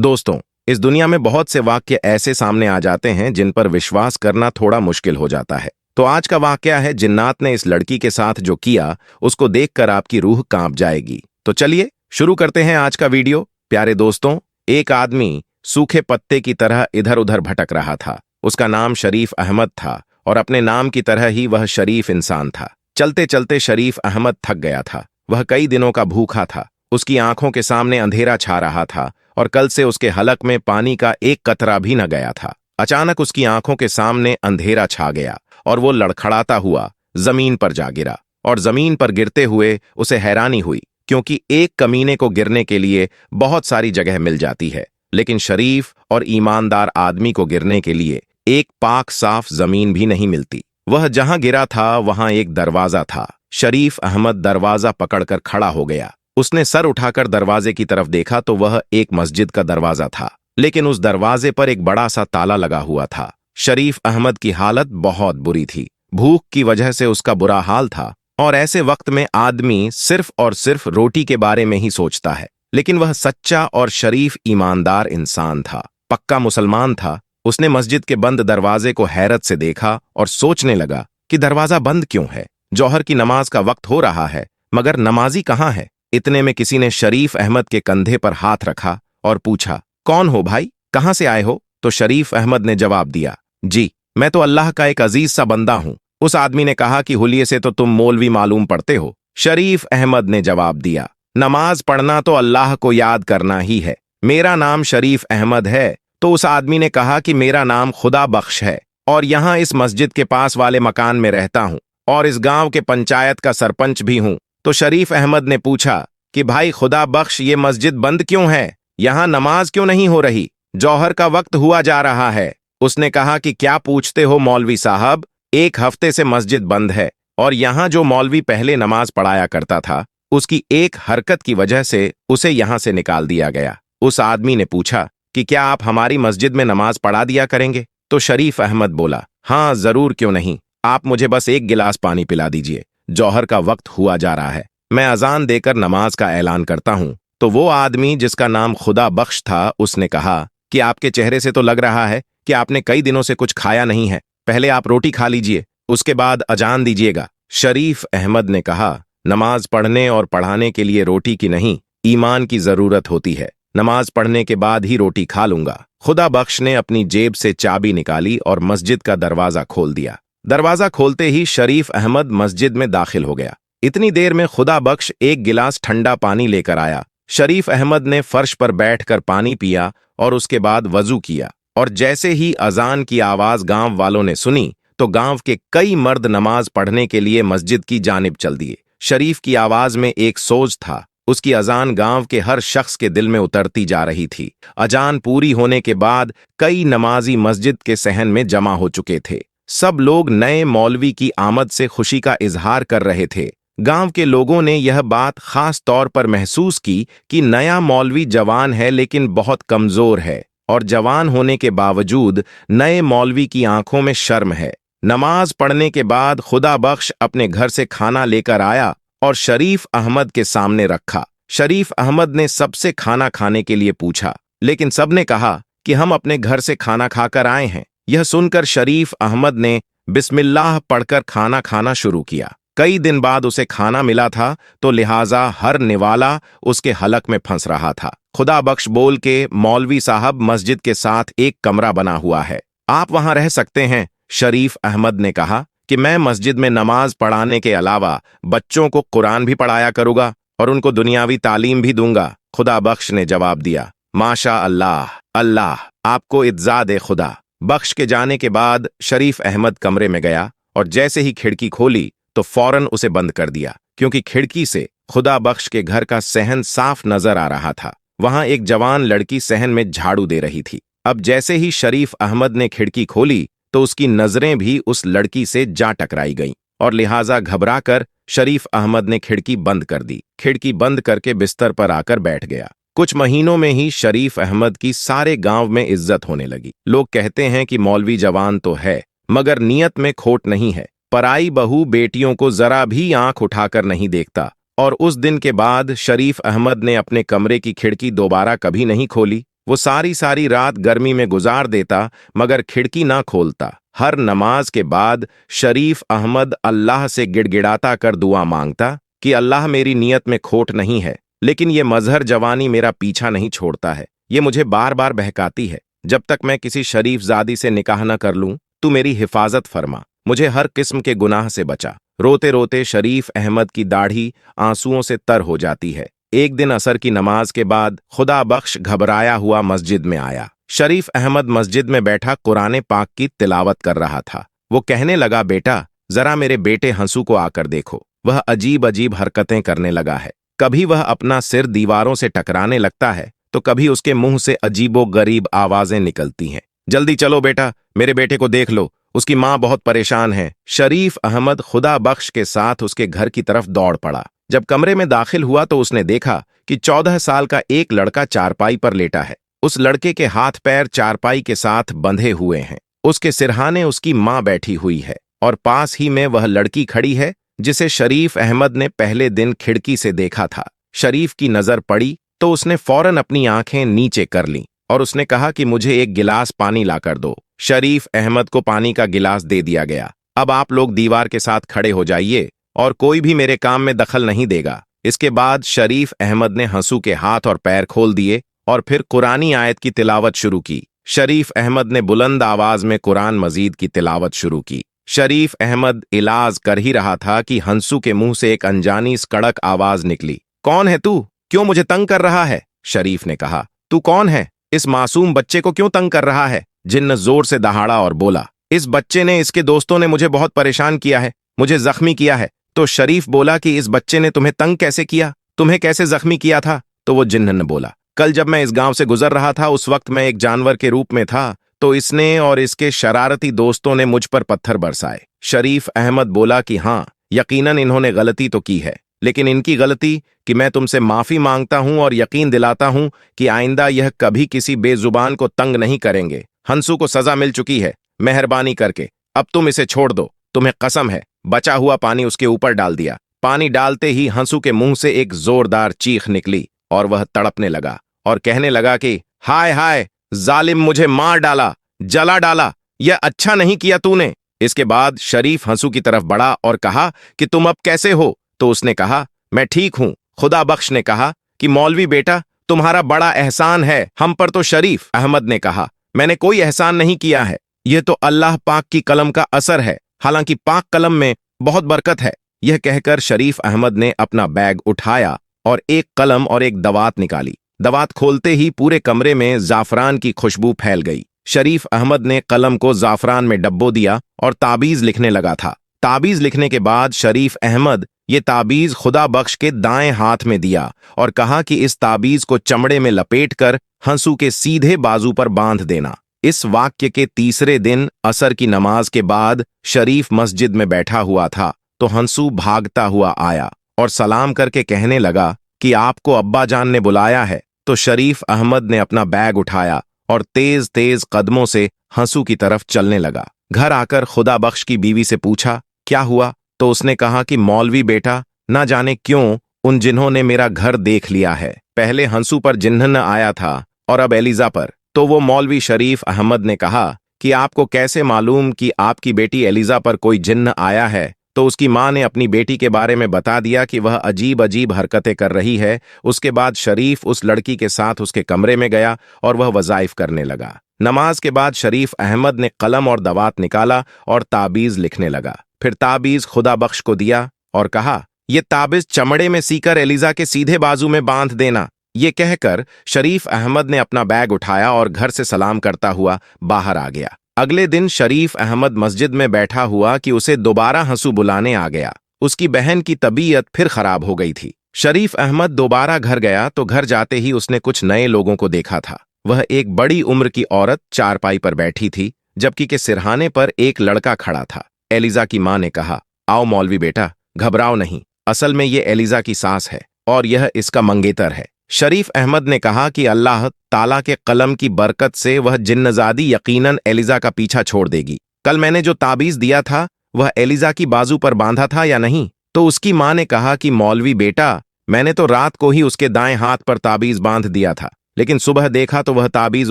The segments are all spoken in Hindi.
दोस्तों, इस दुनिया में बहुत से वाक्य ऐसे सामने आ जाते हैं जिन पर विश्वास करना थोड़ा मुश्किल हो जाता है। तो आज का वाकया है जिन्नात ने इस लड़की के साथ जो किया उसको देखकर आपकी रूह कांप जाएगी। तो चलिए शुरू करते हैं आज का वीडियो। प्यारे दोस्तों, एक आदमी सूखे पत्ते की तरह इधर उधर भटक रहा था। उसका नाम शरीफ अहमद था और अपने नाम की तरह ही वह शरीफ इंसान था। चलते चलते शरीफ अहमद थक गया था। वह कई दिनों का भूखा था। उसकी आंखों के सामने अंधेरा छा रहा था और कल से उसके हलक में पानी का एक कतरा भी न गया था। अचानक उसकी आंखों के सामने अंधेरा छा गया और वो लड़खड़ाता हुआ जमीन पर जा गिरा। और जमीन पर गिरते हुए उसे हैरानी हुई, क्योंकि एक कमीने को गिरने के लिए बहुत सारी जगह मिल जाती है, लेकिन शरीफ और ईमानदार आदमी को गिरने के लिए एक पाक साफ जमीन भी नहीं मिलती। वह जहां गिरा था वहां एक दरवाजा था। शरीफ अहमद दरवाजा पकड़कर खड़ा हो गया। उसने सर उठाकर दरवाजे की तरफ देखा तो वह एक मस्जिद का दरवाजा था, लेकिन उस दरवाजे पर एक बड़ा सा ताला लगा हुआ था। शरीफ अहमद की हालत बहुत बुरी थी। भूख की वजह से उसका बुरा हाल था और ऐसे वक्त में आदमी सिर्फ और सिर्फ रोटी के बारे में ही सोचता है। लेकिन वह सच्चा और शरीफ ईमानदार इंसान था, पक्का मुसलमान था। उसने मस्जिद के बंद दरवाजे को हैरत से देखा और सोचने लगा कि दरवाजा बंद क्यों है। जौहर की नमाज का वक्त हो रहा है, मगर नमाजी कहाँ है। इतने में किसी ने शरीफ अहमद के कंधे पर हाथ रखा और पूछा, कौन हो भाई, कहां से आए हो? तो शरीफ अहमद ने जवाब दिया, जी मैं तो अल्लाह का एक अजीज सा बंदा हूं। उस आदमी ने कहा कि हुलिये से तो तुम मौलवी मालूम पड़ते हो। शरीफ अहमद ने जवाब दिया, नमाज पढ़ना तो अल्लाह को याद करना ही है। मेरा नाम शरीफ अहमद है। तो उस आदमी ने कहा कि मेरा नाम खुदा बख्श है और यहां इस मस्जिद के पास वाले मकान में रहता हूं और इस गांव के पंचायत का सरपंच भी हूं। तो शरीफ अहमद ने पूछा कि भाई खुदा बख्श, ये मस्जिद बंद क्यों है? यहां नमाज क्यों नहीं हो रही? जौहर का वक्त हुआ जा रहा है। उसने कहा कि क्या पूछते हो मौलवी साहब, एक हफ्ते से मस्जिद बंद है और यहां जो मौलवी पहले नमाज पढ़ाया करता था उसकी एक हरकत की वजह से उसे यहां से निकाल दिया गया। उस आदमी ने पूछा कि क्या आप हमारी मस्जिद में नमाज पढ़ा दिया करेंगे? तो शरीफ अहमद बोला, हाँ जरूर, क्यों नहीं। आप मुझे बस एक गिलास पानी पिला दीजिए। जौहर का वक्त हुआ जा रहा है, मैं अजान देकर नमाज का ऐलान करता हूं। तो वो आदमी जिसका नाम खुदा बख्श था, उसने कहा कि आपके चेहरे से तो लग रहा है कि आपने कई दिनों से कुछ खाया नहीं है। पहले आप रोटी खा लीजिए, उसके बाद अजान दीजिएगा। शरीफ अहमद ने कहा, नमाज पढ़ने और पढ़ाने के लिए रोटी की नहीं, ईमान की जरूरत होती है। नमाज पढ़ने के बाद ही रोटी खा लूंगा। खुदा बख्श ने अपनी जेब से चाबी निकाली और मस्जिद का दरवाजा खोल दिया। दरवाजा खोलते ही शरीफ अहमद मस्जिद में दाखिल हो गया। इतनी देर में खुदा बख्श एक गिलास ठंडा पानी लेकर आया। शरीफ अहमद ने फर्श पर बैठकर पानी पिया और उसके बाद वजू किया। और जैसे ही अजान की आवाज गांव वालों ने सुनी तो गांव के कई मर्द नमाज पढ़ने के लिए मस्जिद की जानिब चल दिए। शरीफ की आवाज में एक सोज था। उसकी अजान गांव के हर शख्स के दिल में उतरती जा रही थी। अजान पूरी होने के बाद कई नमाजी मस्जिद के सहन में जमा हो चुके थे। सब लोग नए मौलवी की आमद से खुशी का इजहार कर रहे थे। गांव के लोगों ने यह बात खास तौर पर महसूस की कि नया मौलवी जवान है लेकिन बहुत कमजोर है, और जवान होने के बावजूद नए मौलवी की आंखों में शर्म है। नमाज पढ़ने के बाद खुदा बख्श अपने घर से खाना लेकर आया और शरीफ अहमद के सामने रखा। शरीफ अहमद ने सबसे खाना खाने के लिए पूछा, लेकिन सबने कहा कि हम अपने घर से खाना खाकर आए हैं। यह सुनकर शरीफ अहमद ने बिस्मिल्लाह पढ़कर खाना खाना शुरू किया। कई दिन बाद उसे खाना मिला था, तो लिहाजा हर निवाला उसके हलक में फंस रहा था। खुदा बख्श बोल के, मौलवी साहब, मस्जिद के साथ एक कमरा बना हुआ है, आप वहां रह सकते हैं। शरीफ अहमद ने कहा कि मैं मस्जिद में नमाज पढ़ाने के अलावा बच्चों को कुरान भी पढ़ाया करूंगा और उनको दुनियावी तालीम भी दूंगा। खुदा बख्श ने जवाब दिया, माशा अल्लाह, अल्लाह आपको इज्जा दे खुदा। बख्श के जाने के बाद शरीफ अहमद कमरे में गया और जैसे ही खिड़की खोली तो फौरन उसे बंद कर दिया, क्योंकि खिड़की से खुदा बख्श के घर का सहन साफ नजर आ रहा था। वहां एक जवान लड़की सहन में झाड़ू दे रही थी। अब जैसे ही शरीफ अहमद ने खिड़की खोली तो उसकी नजरें भी उस लड़की से जा टकराई गईं और लिहाजा घबराकर शरीफ अहमद ने खिड़की बंद कर दी। खिड़की बंद करके बिस्तर पर आकर बैठ गया। कुछ महीनों में ही शरीफ अहमद की सारे गांव में इज्जत होने लगी। लोग कहते हैं कि मौलवी जवान तो है, मगर नीयत में खोट नहीं है। पराई बहू बेटियों को जरा भी आंख उठाकर नहीं देखता और उस दिन के बाद शरीफ अहमद ने अपने कमरे की खिड़की दोबारा कभी नहीं खोली। वो सारी सारी रात गर्मी में गुजार देता मगर खिड़की ना खोलता। हर नमाज के बाद शरीफ अहमद अल्लाह से गिड़गिड़ाता कर दुआ मांगता कि अल्लाह मेरी नीयत में खोट नहीं है, लेकिन ये मजहर जवानी मेरा पीछा नहीं छोड़ता है। ये मुझे बार बार बहकाती है। जब तक मैं किसी शरीफ जादी से निकाह न कर लूं, तू मेरी हिफाजत फरमा, मुझे हर किस्म के गुनाह से बचा। रोते रोते शरीफ अहमद की दाढ़ी आंसुओं से तर हो जाती है। एक दिन असर की नमाज के बाद खुदा बख्श घबराया हुआ मस्जिद में आया। शरीफ अहमद मस्जिद में बैठा कुरान पाक की तिलावत कर रहा था। वो कहने लगा, बेटा जरा मेरे बेटे हंसू को आकर देखो, वह अजीब अजीब हरकतें करने लगा है। कभी वह अपना सिर दीवारों से टकराने लगता है तो कभी उसके मुंह से अजीबो गरीब आवाजें निकलती हैं। जल्दी चलो बेटा, मेरे बेटे को देख लो, उसकी मां बहुत परेशान है। शरीफ अहमद खुदा बख्श के साथ उसके घर की तरफ दौड़ पड़ा। जब कमरे में दाखिल हुआ तो उसने देखा कि 14 साल का एक लड़का चारपाई पर लेटा है। उस लड़के के हाथ पैर चारपाई के साथ बंधे हुए हैं। उसके सिरहाने उसकी मां बैठी हुई है और पास ही में वह लड़की खड़ी है जिसे शरीफ अहमद ने पहले दिन खिड़की से देखा था। शरीफ की नजर पड़ी तो उसने फौरन अपनी आंखें नीचे कर लीं और उसने कहा कि मुझे एक गिलास पानी लाकर दो। शरीफ अहमद को पानी का गिलास दे दिया गया। अब आप लोग दीवार के साथ खड़े हो जाइए और कोई भी मेरे काम में दखल नहीं देगा। इसके बाद शरीफ अहमद ने हंसू के हाथ और पैर खोल दिए और फिर कुरानी आयत की तिलावत शुरू की। शरीफ अहमद ने बुलंद आवाज में कुरान मजीद की तिलावत शुरू की। शरीफ अहमद इलाज कर ही रहा था कि हंसू के मुंह से एक अनजानी कड़क आवाज निकली। कौन है तू? क्यों मुझे तंग कर रहा है? शरीफ ने कहा, तू कौन है? इस मासूम बच्चे को क्यों तंग कर रहा है? जिन्न जोर से दहाड़ा और बोला, इस बच्चे ने, इसके दोस्तों ने मुझे बहुत परेशान किया है, मुझे जख्मी किया है। तो शरीफ बोला कि इस बच्चे ने तुम्हें तंग कैसे किया? तुम्हें कैसे जख्मी किया था? तो वो जिन्न ने बोला, कल जब मैं इस गांव से गुजर रहा था उस वक्त मैं एक जानवर के रूप में था, तो इसने और इसके शरारती दोस्तों ने मुझ पर पत्थर बरसाए। शरीफ अहमद बोला कि हाँ, यकीनन इन्होंने गलती तो की है, लेकिन इनकी गलती कि मैं तुमसे माफी मांगता हूं और यकीन दिलाता हूं कि आइंदा यह कभी किसी बेजुबान को तंग नहीं करेंगे। हंसू को सजा मिल चुकी है, मेहरबानी करके अब तुम इसे छोड़ दो, तुम्हें कसम है। बचा हुआ पानी उसके ऊपर डाल दिया। पानी डालते ही हंसू के मुंह से एक जोरदार चीख निकली और वह तड़पने लगा और कहने लगा कि हाय हाय, जालिम, मुझे मार डाला, जला डाला, यह अच्छा नहीं किया तूने। इसके बाद शरीफ हंसू की तरफ बढ़ा और कहा कि तुम अब कैसे हो? तो उसने कहा, मैं ठीक हूं। खुदा बख्श ने कहा कि मौलवी बेटा, तुम्हारा बड़ा एहसान है हम पर। तो शरीफ अहमद ने कहा, मैंने कोई एहसान नहीं किया है, यह तो अल्लाह पाक की कलम का असर है, हालांकि पाक कलम में बहुत बरकत है। यह कहकर शरीफ अहमद ने अपना बैग उठाया और एक कलम और एक दवात निकाली। दवात खोलते ही पूरे कमरे में जाफरान की खुशबू फैल गई। शरीफ अहमद ने कलम को जाफरान में डब्बो दिया और ताबीज लिखने लगा था। ताबीज लिखने के बाद शरीफ अहमद ये ताबीज खुदा बख्श के दाएं हाथ में दिया और कहा कि इस ताबीज को चमड़े में लपेटकर हंसू के सीधे बाजू पर बांध देना। इस वाक्य के तीसरे दिन असर की नमाज के बाद शरीफ मस्जिद में बैठा हुआ था तो हंसू भागता हुआ आया और सलाम करके कहने लगा कि आपको अब्बा जान ने बुलाया है। तो शरीफ अहमद ने अपना बैग उठाया और तेज तेज कदमों से हंसू की तरफ चलने लगा। घर आकर खुदा बख्श की बीवी से पूछा, क्या हुआ? तो उसने कहा कि मौलवी बेटा, ना जाने क्यों उन जिन्होंने मेरा घर देख लिया है। पहले हंसू पर जिन्हन आया था और अब एलिजा पर। तो वो मौलवी शरीफ अहमद ने कहा कि आपको कैसे मालूम कि आपकी बेटी एलिजा पर कोई जिन्न आया है? तो उसकी मां ने अपनी बेटी के बारे में बता दिया कि वह अजीब अजीब हरकतें कर रही है। उसके बाद शरीफ उस लड़की के साथ उसके कमरे में गया और वह वज़ाइफ करने लगा। नमाज के बाद शरीफ अहमद ने कलम और दवात निकाला और ताबीज लिखने लगा। फिर ताबीज खुदा बख्श को दिया और कहा, यह ताबीज चमड़े में सीकर एलिजा के सीधे बाजू में बांध देना। ये कहकर शरीफ अहमद ने अपना बैग उठाया और घर से सलाम करता हुआ बाहर आ गया। अगले दिन शरीफ अहमद मस्जिद में बैठा हुआ कि उसे दोबारा हंसू बुलाने आ गया। उसकी बहन की तबीयत फिर खराब हो गई थी। शरीफ अहमद दोबारा घर गया तो घर जाते ही उसने कुछ नए लोगों को देखा था। वह एक बड़ी उम्र की औरत चारपाई पर बैठी थी, जबकि के सिरहाने पर एक लड़का खड़ा था। एलिजा की मां ने कहा, आओ मौलवी बेटा, घबराओ नहीं, असल में ये एलिजा की सास है और यह इसका मंगेतर है। शरीफ अहमद ने कहा कि अल्लाह ताला के कलम की बरकत से वह जिन्नजादी यकीनन एलिजा का पीछा छोड़ देगी। कल मैंने जो ताबीज दिया था वह एलिजा की बाजू पर बांधा था या नहीं? तो उसकी मां ने कहा कि मौलवी बेटा, मैंने तो रात को ही उसके दाएं हाथ पर ताबीज बांध दिया था। लेकिन सुबह देखा तो वह ताबीज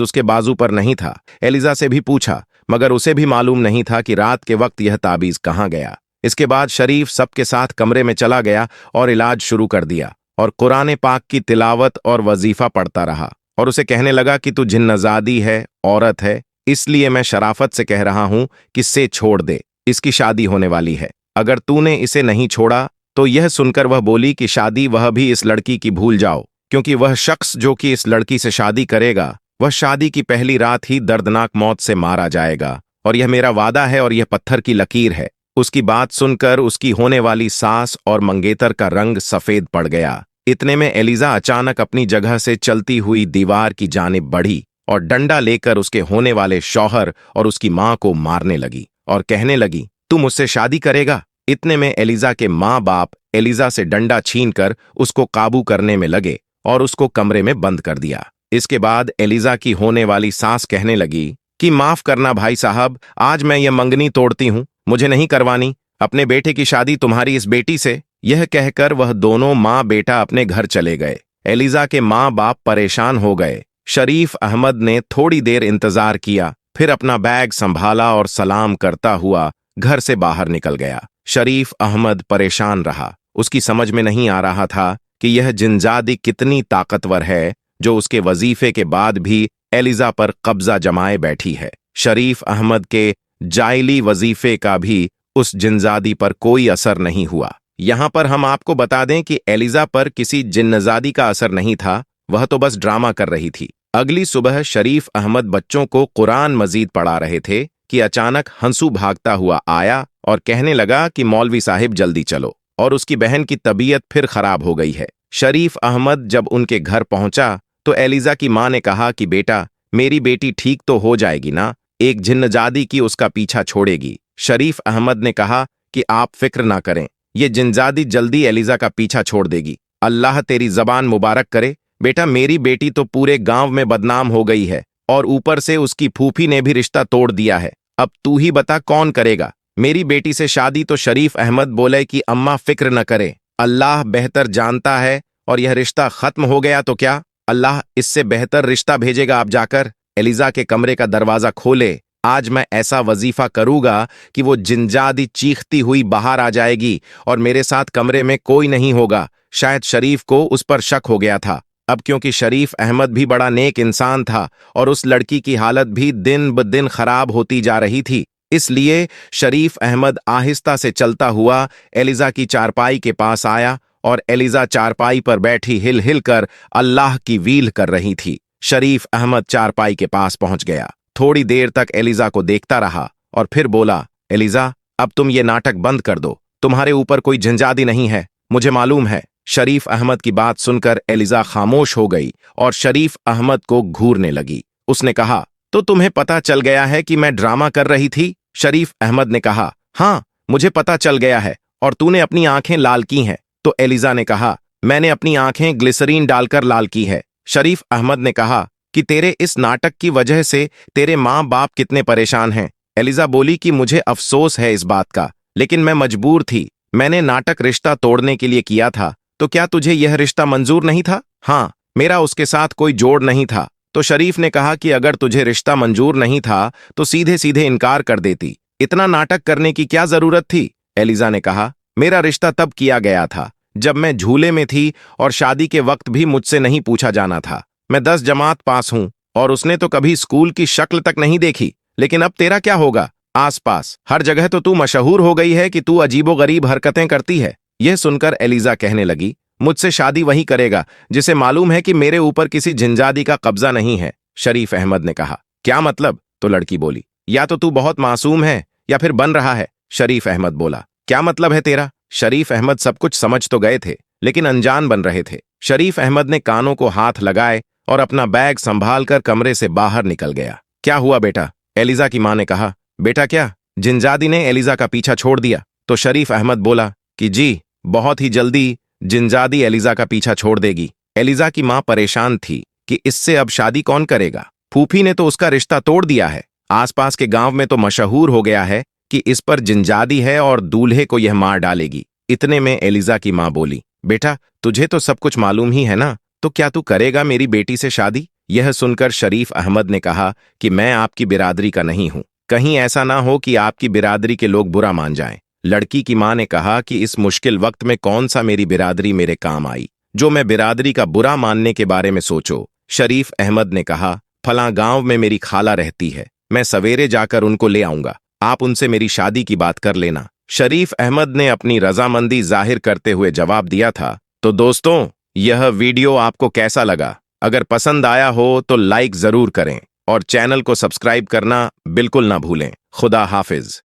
उसके बाजू पर नहीं था। एलिजा से भी पूछा, मगर उसे भी मालूम नहीं था कि रात के वक्त यह ताबीज कहाँ गया। इसके बाद शरीफ सबके साथ कमरे में चला गया और इलाज शुरू कर दिया और कुरान पाक की तिलावत और वजीफा पढ़ता रहा और उसे कहने लगा कि तू जिन्नजादी है, औरत है, इसलिए मैं शराफत से कह रहा हूं कि इसे छोड़ दे, इसकी शादी होने वाली है। अगर तूने इसे नहीं छोड़ा तो यह सुनकर वह बोली कि शादी वह भी इस लड़की की भूल जाओ, क्योंकि वह शख्स जो कि इस लड़की से शादी करेगा वह शादी की पहली रात ही दर्दनाक मौत से मारा जाएगा, और यह मेरा वादा है और यह पत्थर की लकीर है। उसकी बात सुनकर उसकी होने वाली सास और मंगेतर का रंग सफेद पड़ गया। इतने में एलिजा अचानक अपनी जगह से चलती हुई दीवार की जानिब बढ़ी और डंडा लेकर उसके होने वाले शौहर और उसकी मां को मारने लगी और कहने लगी, तू मुझसे शादी करेगा? इतने में एलिजा के माँ बाप एलिजा से डंडा छीनकर उसको काबू करने में लगे और उसको कमरे में बंद कर दिया। इसके बाद एलिजा की होने वाली सास कहने लगी कि माफ करना भाई साहब, आज मैं ये मंगनी तोड़ती हूं, मुझे नहीं करवानी अपने बेटे की शादी तुम्हारी इस बेटी से। यह कहकर वह दोनों माँ बेटा अपने घर चले गए। एलिजा के माँ बाप परेशान हो गए। शरीफ अहमद ने थोड़ी देर इंतजार किया, फिर अपना बैग संभाला और सलाम करता हुआ घर से बाहर निकल गया। शरीफ अहमद परेशान रहा। उसकी समझ में नहीं आ रहा था कि यह जिन्जादी कितनी ताकतवर है जो उसके वजीफे के बाद भी एलिजा पर कब्जा जमाए बैठी है। शरीफ अहमद के जायली वजीफे का भी उस जिन्जादी पर कोई असर नहीं हुआ। यहां पर हम आपको बता दें कि एलिजा पर किसी जिन्नजादी का असर नहीं था, वह तो बस ड्रामा कर रही थी। अगली सुबह शरीफ अहमद बच्चों को कुरान मजीद पढ़ा रहे थे कि अचानक हंसू भागता हुआ आया और कहने लगा कि मौलवी साहिब जल्दी चलो, और उसकी बहन की तबीयत फिर खराब हो गई है। शरीफ अहमद जब उनके घर पहुंचा तो एलिजा की मां ने कहा कि बेटा, मेरी बेटी ठीक तो हो जाएगी ना, एक जिन्नजादी की उसका पीछा छोड़ेगी। शरीफ अहमद ने कहा कि आप फिक्र ना करें, ये जिन्नजादी जल्दी एलिजा का पीछा छोड़ देगी, अल्लाह तेरी जबान मुबारक करे। बेटा, मेरी बेटी तो पूरे गांव में बदनाम हो गई है और ऊपर से उसकी फूफी ने भी रिश्ता तोड़ दिया है। अब तू ही बता कौन करेगा मेरी बेटी से शादी? तो शरीफ अहमद बोले कि अम्मा फिक्र न करे, अल्लाह बेहतर जानता है, और यह रिश्ता खत्म हो गया तो क्या, अल्लाह इससे बेहतर रिश्ता भेजेगा। आप जाकर एलिजा के कमरे का दरवाजा खोले, आज मैं ऐसा वजीफा करूंगा कि वो जिन्जादी चीखती हुई बाहर आ जाएगी और मेरे साथ कमरे में कोई नहीं होगा। शायद शरीफ को उस पर शक हो गया था। अब क्योंकि शरीफ अहमद भी बड़ा नेक इंसान था और उस लड़की की हालत भी दिन ब दिन खराब होती जा रही थी, इसलिए शरीफ अहमद आहिस्ता से चलता हुआ एलिजा की चारपाई के पास आया और एलिजा चारपाई पर बैठी हिल हिल कर अल्लाह की वील कर रही थी। शरीफ अहमद चारपाई के पास पहुंच गया, थोड़ी देर तक एलिजा को देखता रहा और फिर बोला, एलिजा, अब तुम ये नाटक बंद कर दो, तुम्हारे ऊपर कोई जिन्जादी नहीं है, मुझे मालूम है। शरीफ अहमद की बात सुनकर एलिजा खामोश हो गई और शरीफ अहमद को घूरने लगी। उसने कहा, तो तुम्हें पता चल गया है कि मैं ड्रामा कर रही थी? शरीफ अहमद ने कहा, हाँ, मुझे पता चल गया है, और तूने अपनी आंखें लाल की हैं। तो एलिजा ने कहा, मैंने अपनी आंखें ग्लिसरीन डालकर लाल की है। शरीफ अहमद ने कहा कि तेरे इस नाटक की वजह से तेरे माँ बाप कितने परेशान हैं। एलिजा बोली कि मुझे अफसोस है इस बात का, लेकिन मैं मजबूर थी, मैंने नाटक रिश्ता तोड़ने के लिए किया था। तो क्या तुझे यह रिश्ता मंजूर नहीं था? हाँ, मेरा उसके साथ कोई जोड़ नहीं था। तो शरीफ ने कहा कि अगर तुझे रिश्ता मंजूर नहीं था तो सीधे सीधे इनकार कर देती, इतना नाटक करने की क्या जरूरत थी? एलिजा ने कहा, मेरा रिश्ता तब किया गया था जब मैं झूले में थी और शादी के वक्त भी मुझसे नहीं पूछा जाना था। मैं 10 जमात पास हूं और उसने तो कभी स्कूल की शक्ल तक नहीं देखी। लेकिन अब तेरा क्या होगा? आसपास हर जगह तो तू मशहूर हो गई है कि तू अजीबोगरीब हरकतें करती है। यह सुनकर एलिजा कहने लगी, मुझसे शादी वही करेगा जिसे मालूम है कि मेरे ऊपर किसी जिन्जादी का कब्जा नहीं है। शरीफ अहमद ने कहा, क्या मतलब? तो लड़की बोली, या तो तू बहुत मासूम है या फिर बन रहा है। शरीफ अहमद बोला, क्या मतलब है तेरा? शरीफ अहमद सब कुछ समझ तो गए थे लेकिन अनजान बन रहे थे। शरीफ अहमद ने कानों को हाथ लगाए और अपना बैग संभालकर कमरे से बाहर निकल गया। क्या हुआ बेटा? एलिजा की मां ने कहा, बेटा क्या जिन्जादी ने एलिजा का पीछा छोड़ दिया? तो शरीफ अहमद बोला कि जी, बहुत ही जल्दी जिन्जादी एलिजा का पीछा छोड़ देगी। एलिजा की मां परेशान थी कि इससे अब शादी कौन करेगा। फूफी ने तो उसका रिश्ता तोड़ दिया है, आसपास के गांव में तो मशहूर हो गया है कि इस पर जिन्जादी है और दूल्हे को यह मार डालेगी। इतने में एलिजा की मां बोली, बेटा तुझे तो सब कुछ मालूम ही है ना, तो क्या तू करेगा मेरी बेटी से शादी? यह सुनकर शरीफ अहमद ने कहा कि मैं आपकी बिरादरी का नहीं हूं, कहीं ऐसा ना हो कि आपकी बिरादरी के लोग बुरा मान जाएं। लड़की की मां ने कहा कि इस मुश्किल वक्त में कौन सा मेरी बिरादरी मेरे काम आई, जो मैं बिरादरी का बुरा मानने के बारे में सोचो। शरीफ अहमद ने कहा, फलां गांव में मेरी खाला रहती है, मैं सवेरे जाकर उनको ले आऊंगा, आप उनसे मेरी शादी की बात कर लेना। शरीफ अहमद ने अपनी रजामंदी जाहिर करते हुए जवाब दिया था। तो दोस्तों, यह वीडियो आपको कैसा लगा? अगर पसंद आया हो तो लाइक जरूर करें और चैनल को सब्सक्राइब करना बिल्कुल ना भूलें। खुदा हाफिज।